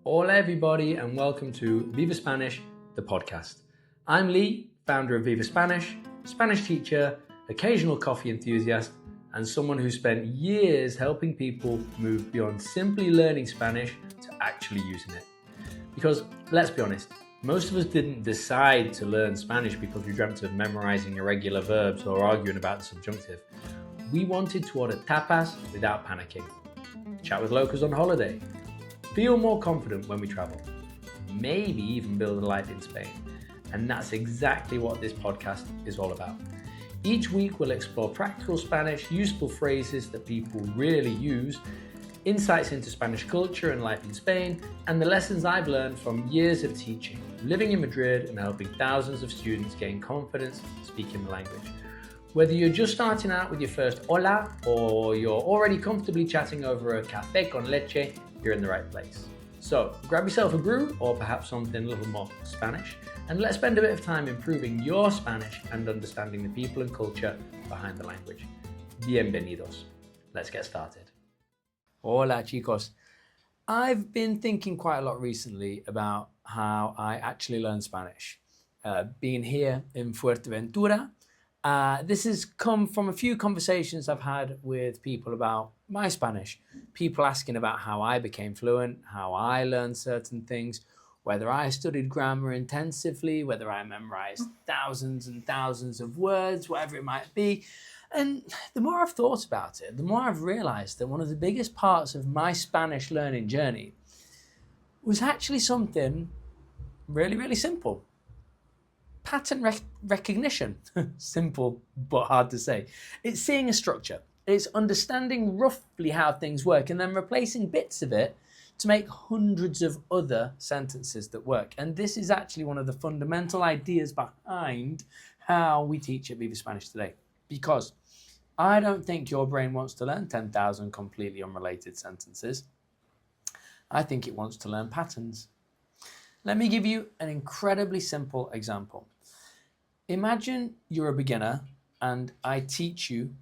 Hola everybody and welcome to Viva Spanish, the podcast. I'm Lee, founder of Viva Spanish, Spanish teacher, occasional coffee enthusiast, and someone who spent years helping people move beyond simply learning Spanish to actually using it. Because, let's be honest, most of us didn't decide to learn Spanish because we dreamt of memorizing irregular verbs or arguing about the subjunctive. We wanted to order tapas without panicking, chat with locals on holiday, feel more confident when we travel, maybe even build a life in Spain. And that's exactly what this podcast is all about. Each week we'll explore practical Spanish, useful phrases that people really use, insights into Spanish culture and life in Spain, and the lessons I've learned from years of teaching, living in Madrid and helping thousands of students gain confidence speaking the language. Whether you're just starting out with your first hola or you're already comfortably chatting over a café con leche, you're in the right place. So grab yourself a brew or perhaps something a little more Spanish, and let's spend a bit of time improving your Spanish and understanding the people and culture behind the language. Bienvenidos. Let's get started. Hola chicos. I've been thinking quite a lot recently about how I actually learn Spanish. Being here in Fuerteventura, this has come from a few conversations I've had with people about my Spanish. People asking about how I became fluent, how I learned certain things, whether I studied grammar intensively, whether I memorized thousands and thousands of words, whatever it might be. And the more I've thought about it, the more I've realized that one of the biggest parts of my Spanish learning journey was actually something really, really simple. Pattern recognition. Simple, but hard to say. It's seeing a structure. It's understanding roughly how things work and then replacing bits of it to make hundreds of other sentences that work. And this is actually one of the fundamental ideas behind how we teach at Viva Spanish today. Because I don't think your brain wants to learn 10,000 completely unrelated sentences. I think it wants to learn patterns. Let me give you an incredibly simple example. Imagine you're a beginner and I teach you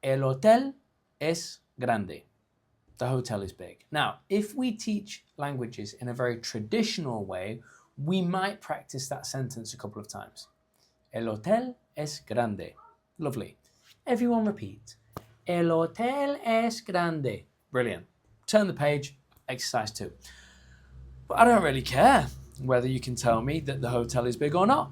el hotel es grande. The hotel is big. Now, if we teach languages in a very traditional way, we might practice that sentence a couple of times. El hotel es grande. Lovely. Everyone repeat. El hotel es grande. Brilliant. Turn the page, exercise 2. But I don't really care whether you can tell me that the hotel is big or not.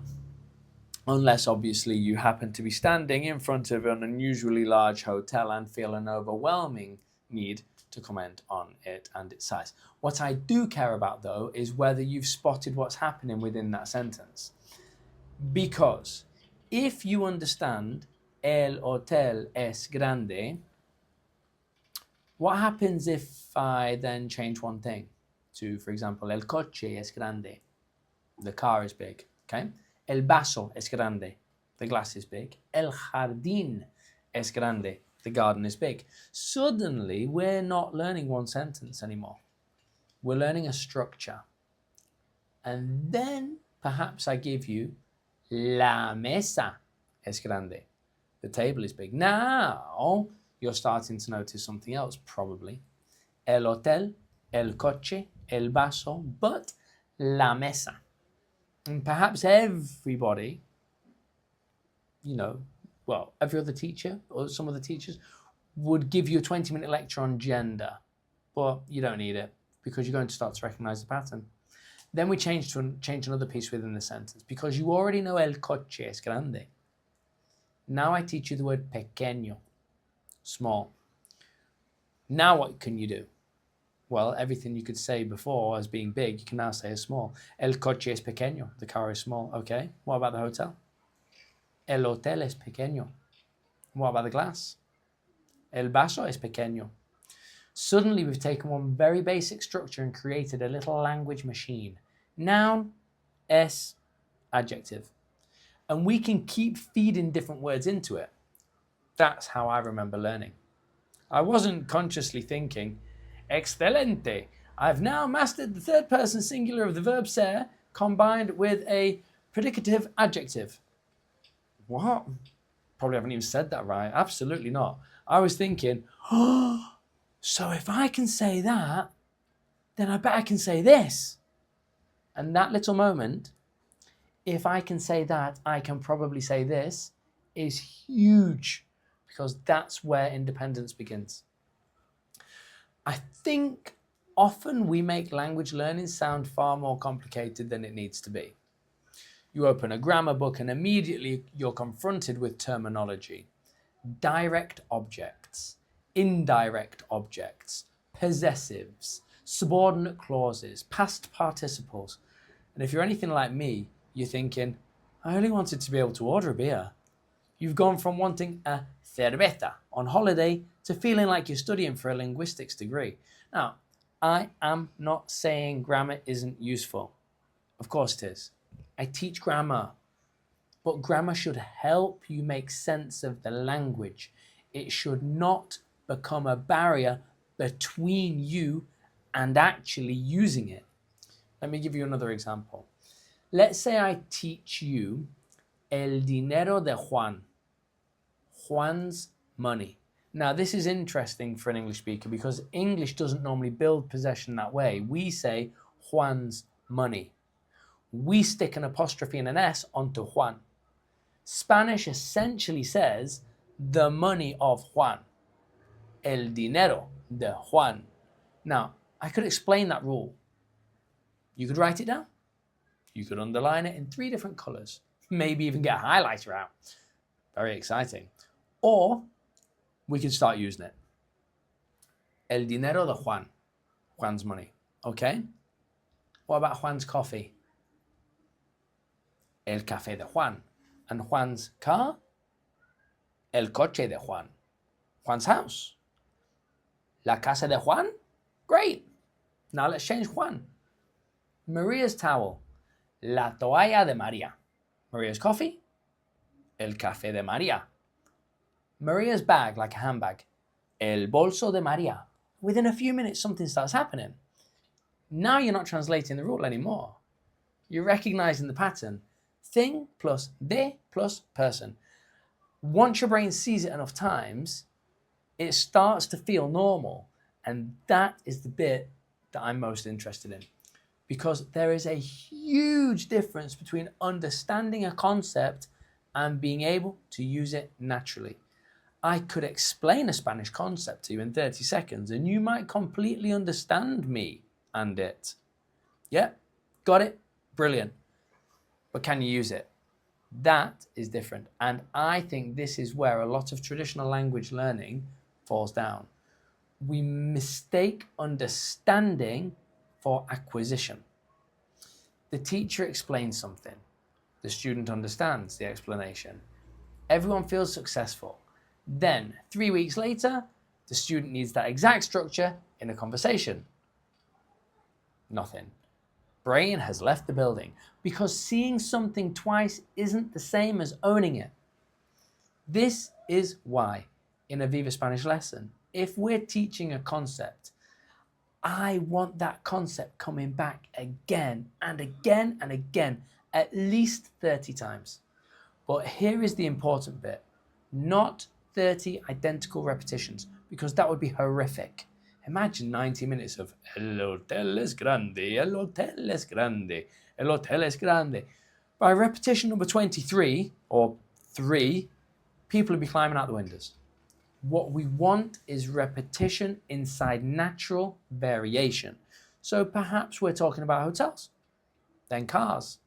Unless obviously you happen to be standing in front of an unusually large hotel and feel an overwhelming need to comment on it and its size. What I do care about though is whether you've spotted what's happening within that sentence. Because if you understand el hotel es grande, what happens if I then change one thing to, for example, el coche es grande, the car is big, okay? El vaso es grande, the glass is big. El jardín es grande, the garden is big. Suddenly, we're not learning one sentence anymore. We're learning a structure. And then perhaps I give you la mesa es grande, the table is big. Now, you're starting to notice something else, probably. El hotel, el coche, el vaso, but la mesa. And perhaps everybody, every other teacher or some of the teachers would give you a 20-minute lecture on gender, but you don't need it because you're going to start to recognize the pattern. Then we change another piece within the sentence because you already know el coche es grande. Now I teach you the word pequeño, small. Now what can you do? Well, everything you could say before as being big, you can now say as small. El coche es pequeño. The car is small. Okay. What about the hotel? El hotel es pequeño. What about the glass? El vaso es pequeño. Suddenly, we've taken one very basic structure and created a little language machine. Noun, es, adjective. And we can keep feeding different words into it. That's how I remember learning. I wasn't consciously thinking, excelente, I've now mastered the third person singular of the verb ser combined with a predicative adjective. What? Probably haven't even said that right. Absolutely not. I was thinking, so if I can say that, then I bet I can say this. And that little moment, if I can say that, I can probably say this, is huge, because that's where independence begins. I think often we make language learning sound far more complicated than it needs to be. You open a grammar book and immediately you're confronted with terminology. Direct objects, indirect objects, possessives, subordinate clauses, past participles. And if you're anything like me, you're thinking, I only wanted to be able to order a beer. You've gone from wanting a cerveza on holiday to feeling like you're studying for a linguistics degree. Now, I am not saying grammar isn't useful. Of course it is. I teach grammar, but grammar should help you make sense of the language. It should not become a barrier between you and actually using it. Let me give you another example. Let's say I teach you el dinero de Juan, Juan's money. Now, this is interesting for an English speaker because English doesn't normally build possession that way. We say Juan's money. We stick an apostrophe and an S onto Juan. Spanish essentially says the money of Juan, el dinero de Juan. Now, I could explain that rule. You could write it down. You could underline it in 3 different colors. Maybe even get a highlighter out. Very exciting. Or we could start using it. El dinero de Juan. Juan's money. Okay? What about Juan's coffee? El café de Juan. And Juan's car? El coche de Juan. Juan's house. La casa de Juan? Great. Now let's change Juan. Maria's towel. La toalla de María. Maria's coffee? El café de María. Maria's bag, like a handbag. El bolso de María. Within a few minutes, something starts happening. Now you're not translating the rule anymore. You're recognizing the pattern. Thing plus de plus person. Once your brain sees it enough times, it starts to feel normal. And that is the bit that I'm most interested in. Because there is a huge difference between understanding a concept and being able to use it naturally. I could explain a Spanish concept to you in 30 seconds and you might completely understand me and it. Yeah, got it? Brilliant. But can you use it? That is different. And I think this is where a lot of traditional language learning falls down. We mistake understanding for acquisition. The teacher explains something. The student understands the explanation. Everyone feels successful. Then, 3 weeks later, the student needs that exact structure in a conversation. Nothing. Brain has left the building because seeing something twice isn't the same as owning it. This is why, in a Viva Spanish lesson, if we're teaching a concept, I want that concept coming back again and again and again, at least 30 times. But here is the important bit. Not 30 identical repetitions, because that would be horrific. Imagine 90 minutes of El hotel es grande, el hotel es grande, el hotel es grande. By repetition number 23, or 3, people would be climbing out the windows. What we want is repetition inside natural variation. So perhaps we're talking about hotels, then cars,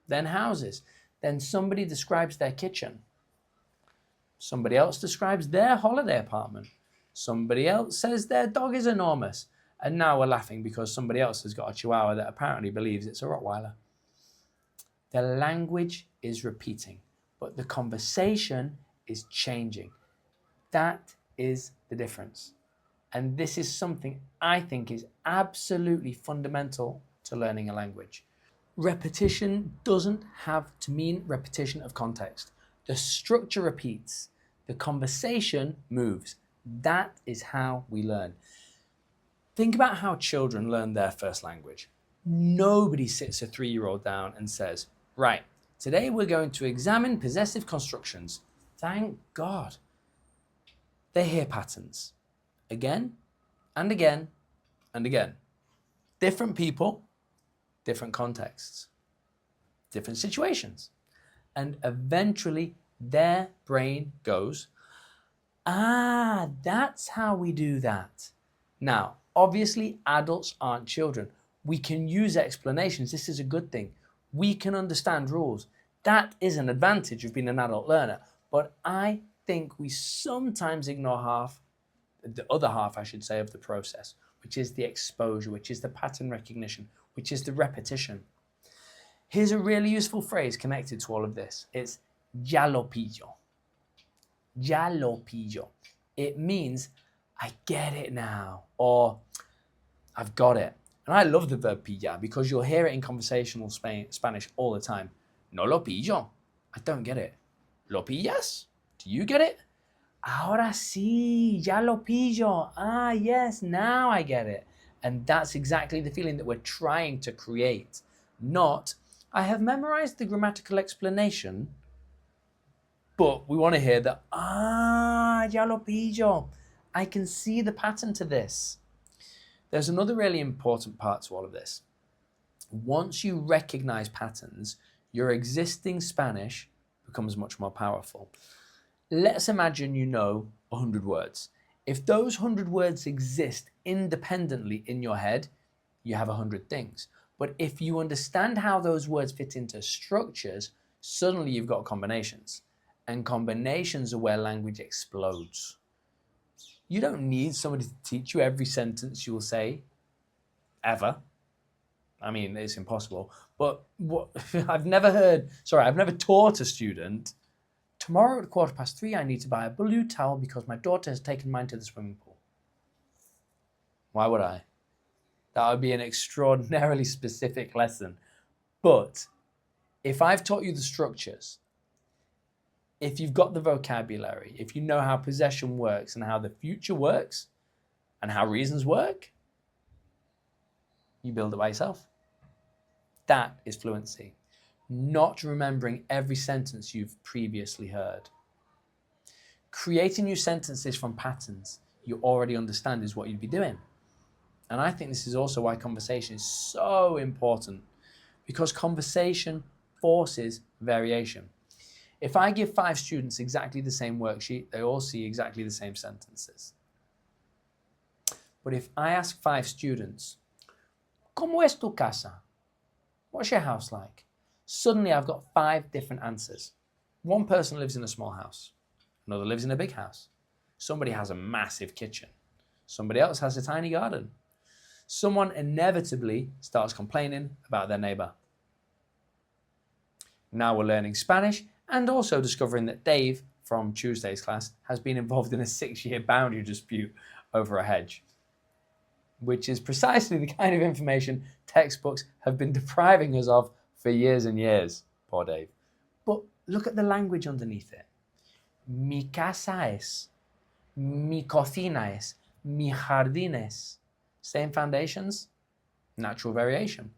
then houses, then somebody describes their kitchen. Somebody else describes their holiday apartment. Somebody else says their dog is enormous. And now we're laughing because somebody else has got a chihuahua that apparently believes it's a Rottweiler. The language is repeating, but the conversation is changing. That is the difference. And this is something I think is absolutely fundamental to learning a language. Repetition doesn't have to mean repetition of context. The structure repeats. The conversation moves. That is how we learn. Think about how children learn their first language. Nobody sits a 3-year-old down and says, right, today we're going to examine possessive constructions. Thank God. They hear patterns again and again and again. Different people, different contexts, different situations. And eventually their brain goes, that's how we do that. Now, obviously, adults aren't children. We can use explanations. This is a good thing. We can understand rules. That is an advantage of being an adult learner. But I think we sometimes ignore the other half, I should say, of the process, which is the exposure, which is the pattern recognition, which is the repetition. Here's a really useful phrase connected to all of this. It's ya lo pillo. Ya lo pillo. It means I get it now, or I've got it. And I love the verb pillar because you'll hear it in conversational Spanish all the time. No lo pillo. I don't get it. ¿Lo pillas? Do you get it? Ahora sí, ya lo pillo. Yes, now I get it. And that's exactly the feeling that we're trying to create. Not, I have memorized the grammatical explanation, but we want to hear that, ya lo pillo. I can see the pattern to this. There's another really important part to all of this. Once you recognize patterns, your existing Spanish becomes much more powerful. Let's imagine you know 100 words. If those 100 words exist independently in your head, you have 100 things. But if you understand how those words fit into structures, suddenly you've got combinations. And combinations are where language explodes. You don't need somebody to teach you every sentence you'll say, ever. I mean, it's impossible. But I've never taught a student, tomorrow at 3:15, I need to buy a blue towel because my daughter has taken mine to the swimming pool. Why would I? That would be an extraordinarily specific lesson. But if I've taught you the structures, if you've got the vocabulary, if you know how possession works and how the future works and how reasons work, you build it by yourself. That is fluency. Not remembering every sentence you've previously heard. Creating new sentences from patterns you already understand is what you'd be doing. And I think this is also why conversation is so important, because conversation forces variation. If I give 5 students exactly the same worksheet, they all see exactly the same sentences. But if I ask 5 students, ¿Cómo es tu casa? What's your house like? Suddenly I've got 5 different answers. One person lives in a small house. Another lives in a big house. Somebody has a massive kitchen. Somebody else has a tiny garden. Someone inevitably starts complaining about their neighbor. Now we're learning Spanish and also discovering that Dave from Tuesday's class has been involved in a 6-year boundary dispute over a hedge, which is precisely the kind of information textbooks have been depriving us of for years and years. Poor Dave. But look at the language underneath it. Mi casa es, mi cocina es, mi jardín es. Same foundations, natural variation.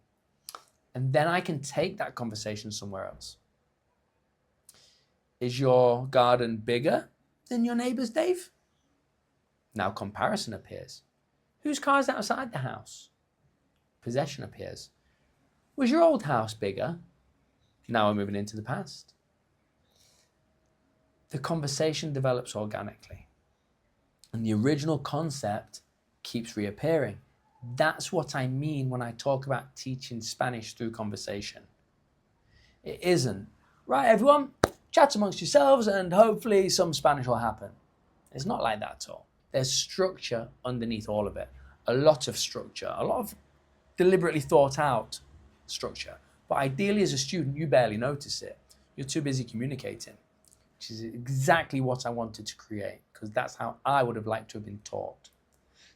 And then I can take that conversation somewhere else. Is your garden bigger than your neighbor's, Dave? Now comparison appears. Whose car is outside the house? Possession appears. Was your old house bigger? Now we're moving into the past. The conversation develops organically. And the original concept keeps reappearing. That's what I mean when I talk about teaching Spanish through conversation. It isn't, right, everyone, chat amongst yourselves and hopefully some Spanish will happen. It's not like that at all. There's structure underneath all of it. A lot of structure, a lot of deliberately thought out structure. But ideally as a student, you barely notice it. You're too busy communicating, which is exactly what I wanted to create, because that's how I would have liked to have been taught.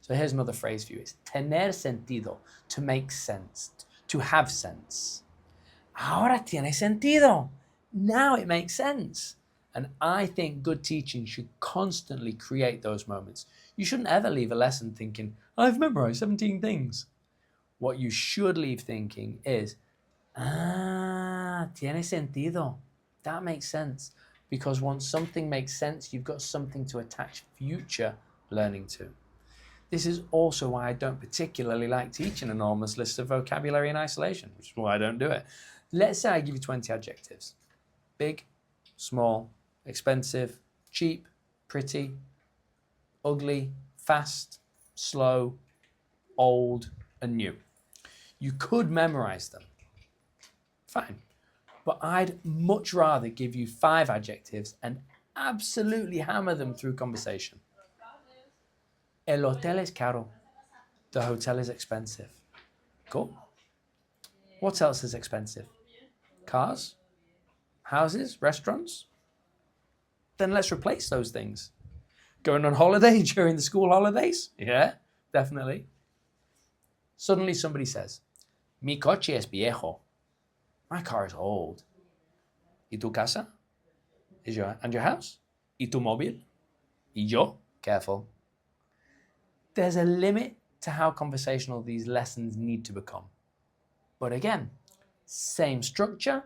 So here's another phrase for you. It's tener sentido, to make sense, to have sense. Ahora tiene sentido. Now it makes sense. And I think good teaching should constantly create those moments. You shouldn't ever leave a lesson thinking, I've memorized 17 things. What you should leave thinking is, tiene sentido. That makes sense. Because once something makes sense, you've got something to attach future learning to. This is also why I don't particularly like teaching an enormous list of vocabulary in isolation, which is why I don't do it. Let's say I give you 20 adjectives. Big, small, expensive, cheap, pretty, ugly, fast, slow, old, and new. You could memorize them. Fine. But I'd much rather give you 5 adjectives and absolutely hammer them through conversation. El hotel es caro. The hotel is expensive. Cool. What else is expensive? Cars? Houses? Restaurants? Then let's replace those things. Going on holiday during the school holidays? Yeah, definitely. Suddenly somebody says, Mi coche es viejo. My car is old. ¿Y tu casa? And your house? ¿Y tu móvil? ¿Y yo? Careful. There's a limit to how conversational these lessons need to become. But again, same structure,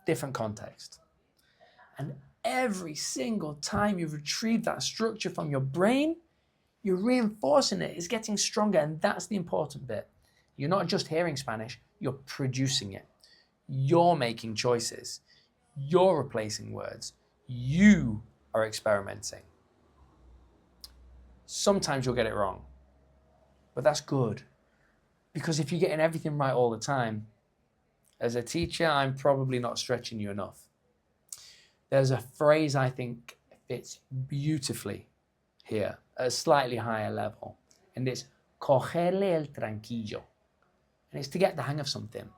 different context. And every single time you retrieve that structure from your brain, you're reinforcing it. It's getting stronger, and that's the important bit. You're not just hearing Spanish, you're producing it. You're making choices. You're replacing words. You are experimenting. Sometimes you'll get it wrong, but that's good. Because if you're getting everything right all the time, as a teacher, I'm probably not stretching you enough. There's a phrase I think fits beautifully here at a slightly higher level, and it's cogerle el tranquillo. And it's to get the hang of something.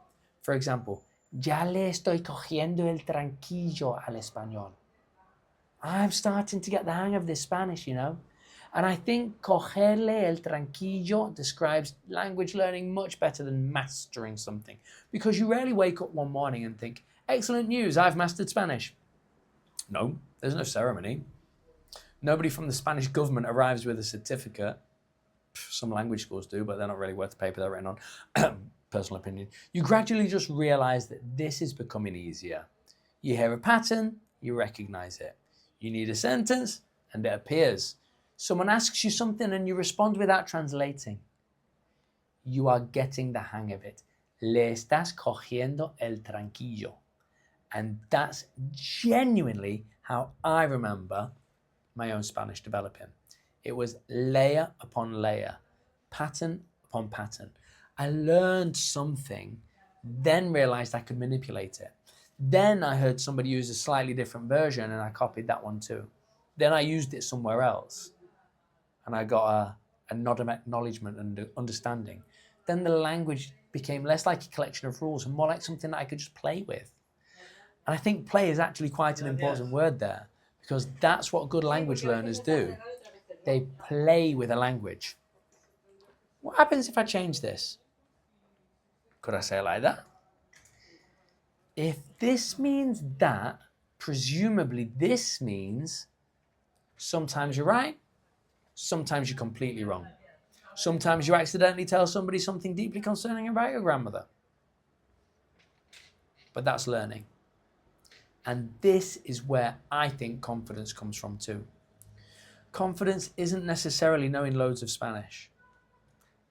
For example, ya le estoy cogiendo el tranquillo al español. I'm starting to get the hang of this Spanish, you know. And I think cogerle el tranquillo describes language learning much better than mastering something. Because you rarely wake up one morning and think, excellent news, I've mastered Spanish. No, there's no ceremony. Nobody from the Spanish government arrives with a certificate. Some language schools do, but they're not really worth the paper they're written on. Personal opinion. You gradually just realize that this is becoming easier. You hear a pattern, you recognize it. You need a sentence, and it appears. Someone asks you something and you respond without translating. You are getting the hang of it. Le estás cogiendo el tranquillo. And that's genuinely how I remember my own Spanish developing. It was layer upon layer, pattern upon pattern. I learned something, then realized I could manipulate it. Then I heard somebody use a slightly different version and I copied that one too. Then I used it somewhere else and I got a nod of acknowledgement and understanding. Then the language became less like a collection of rules and more like something that I could just play with. And I think play is actually quite an important word there, because that's what good language learners do. They play with a language. What happens if I change this? Could I say it like that? If this means that, presumably this means sometimes you're right, sometimes you're completely wrong. Sometimes you accidentally tell somebody something deeply concerning about your grandmother. But that's learning. And this is where I think confidence comes from too. Confidence isn't necessarily knowing loads of Spanish.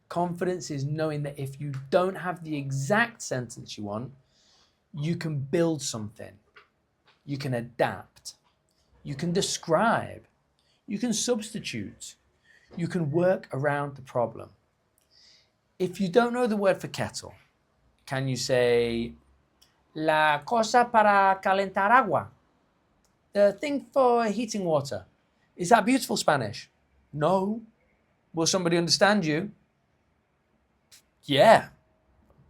Confidence is knowing that if you don't have the exact sentence you want, you can build something. You can adapt. You can describe. You can substitute. You can work around the problem. If you don't know the word for kettle, can you say, la cosa para calentar agua? The thing for heating water. Is that beautiful Spanish? No. Will somebody understand you? Yeah,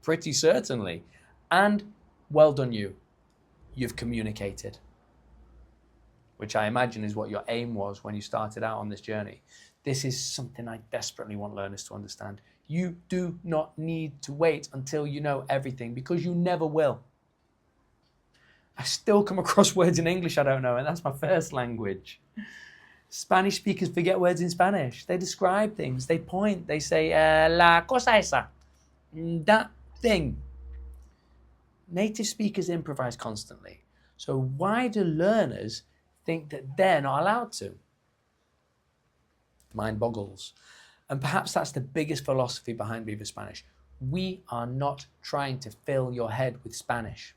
pretty certainly. And well done you. You've communicated. Which I imagine is what your aim was when you started out on this journey. This is something I desperately want learners to understand. You do not need to wait until you know everything, because you never will. I still come across words in English I don't know, and that's my first language. Spanish speakers forget words in Spanish. They describe things, they point, they say, la cosa esa, that thing. Native speakers improvise constantly. So why do learners think that they're not allowed to? Mind boggles. And perhaps that's the biggest philosophy behind Viva Spanish. We are not trying to fill your head with Spanish.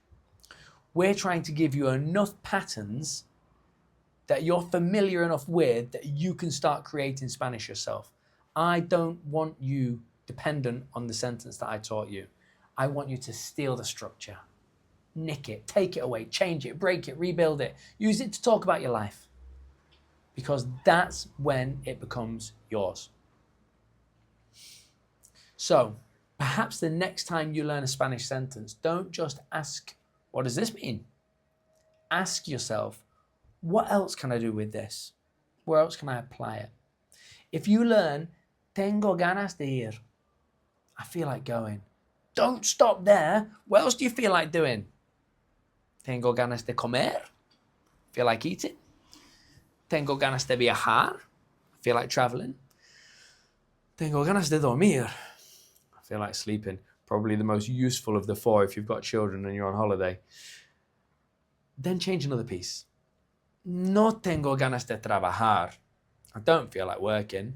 We're trying to give you enough patterns that you're familiar enough with that you can start creating Spanish yourself. I don't want you dependent on the sentence that I taught you. I want you to steal the structure, nick it, take it away, change it, break it, rebuild it, use it to talk about your life. Because that's when it becomes yours. So, perhaps the next time you learn a Spanish sentence, don't just ask, what does this mean? Ask yourself, what else can I do with this? Where else can I apply it? If you learn, tengo ganas de ir, I feel like going. Don't stop there. What else do you feel like doing? Tengo ganas de comer, feel like eating. Tengo ganas de viajar, feel like traveling. Tengo ganas de dormir, I feel like sleeping. Probably the most useful of the four if you've got children and you're on holiday. Then change another piece. No tengo ganas de trabajar. I don't feel like working.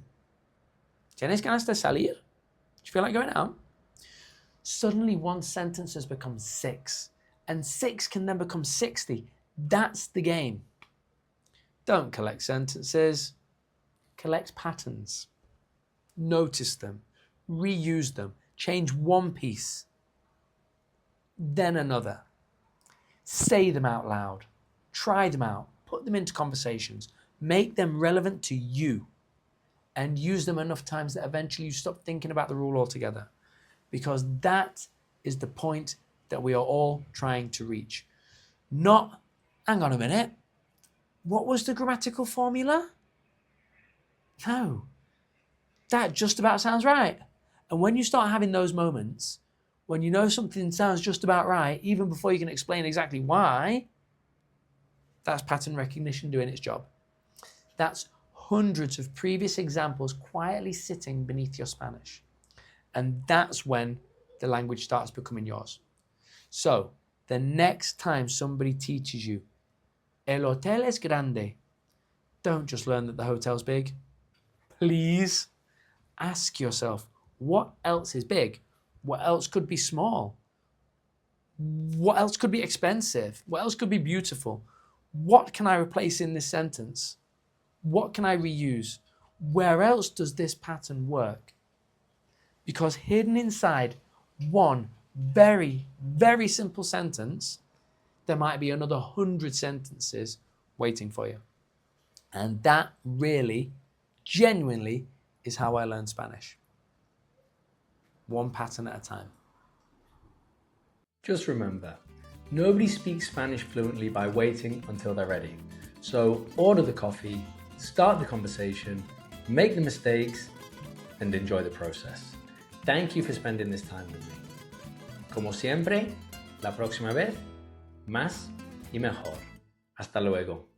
¿Tienes ganas de salir? Do you feel like going out? Suddenly one sentence has become 6, and 6 can then become 60. That's the game. Don't collect sentences. Collect patterns. Notice them. Reuse them. Change one piece. Then another. Say them out loud. Try them out. Put them into conversations. Make them relevant to you. And use them enough times that eventually you stop thinking about the rule altogether. Because that is the point that we are all trying to reach. Not, hang on a minute, what was the grammatical formula? No, that just about sounds right. And when you start having those moments, when you know something sounds just about right, even before you can explain exactly why, that's pattern recognition doing its job. That's hundreds of previous examples quietly sitting beneath your Spanish. And that's when the language starts becoming yours. So, the next time somebody teaches you, el hotel es grande, don't just learn that the hotel's big. Please ask yourself, what else is big? What else could be small? What else could be expensive? What else could be beautiful? What can I replace in this sentence? What can I reuse? Where else does this pattern work? Because hidden inside one very, very simple sentence, there might be another 100 sentences waiting for you. And that really, genuinely, is how I learned Spanish. One pattern at a time. Just remember, nobody speaks Spanish fluently by waiting until they're ready. So order the coffee, start the conversation, make the mistakes, and enjoy the process. Thank you for spending this time with me. Como siempre, la próxima vez, más y mejor. Hasta luego.